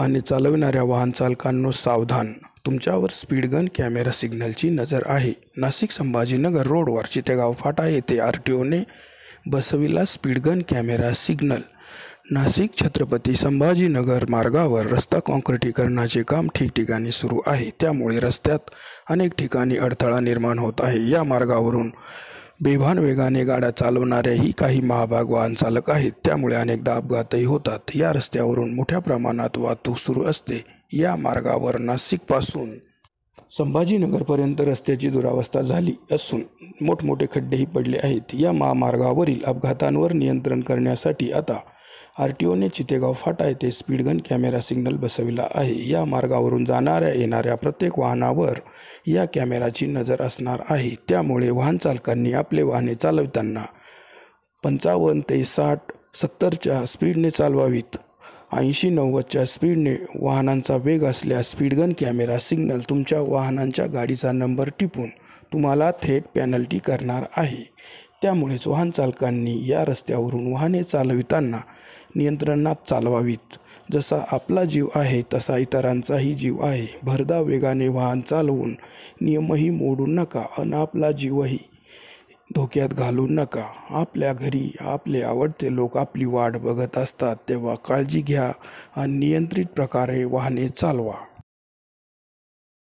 वाहने चालविणाऱ्या वाहन चालकांनो सावधान, तुमच्यावर स्पीड गन कॅमेरा सिग्नलची नजर आहे. नाशिक संभाजीनगर रोडवर चितेगाव फाटा येथे आरटीओने बसविला speed gun camera signal. Nashik Chhatrapati Sambhajinagar मार्गावर रस्ता काँक्रिटीकरणाचे काम ठिकठिकाणी सुरू आहे. त्यामुळे रस्त्यात अनेक ठिकाणी अडथळा निर्माण होत आहे. या मार्गावरून बेभान वेगाने गाड्या चालवणाऱ्याही काही महाभाग वाहन चालक आहेत. त्यामुळे अनेकदा अपघातही होतात. या रस्त्यावरून मोठ्या प्रमाणात वाहतूक सुरू असते. या मार्गावर नाशिकपासून संभाजीनगरपर्यंत रस्त्याची दुरावस्था झाली असून मोठमोठे खड्डेही पडले आहेत. या महामार्गावरील अपघातांवर नियंत्रण करण्यासाठी आता आरटीओने चितेगाव फाटा येथे स्पीडगन कॅमेरा सिग्नल बसविला आहे. या मार्गावरून जाणाऱ्या येणाऱ्या प्रत्येक वाहनावर या कॅमेराची नजर असणार आहे. त्यामुळे वाहन चालकांनी आपले वाहने चालवताना 55 ते 60-70च्या स्पीडने चालवावीत. 80-90च्या स्पीडने वाहनांचा वेग असल्यास स्पीडगन कॅमेरा सिग्नल तुमच्या वाहनांच्या गाडीचा नंबर टिपून तुम्हाला थेट पेनल्टी करणार आहे. त्यामुळेच वाहन चालकांनी या रस्त्यावरून वाहने चालविताना नियंत्रणात चालवावीत. जसा आपला जीव आहे तसा इतरांचाही जीव आहे. भरधाव वेगाने वाहन चालवून नियमही मोडू नका आणि आपला जीवही धोक्यात घालू नका. आपल्या घरी आपले आवडते लोक आपली वाट बघत असतात, तेव्हा काळजी घ्या आणि नियंत्रित प्रकारे वाहने चालवा.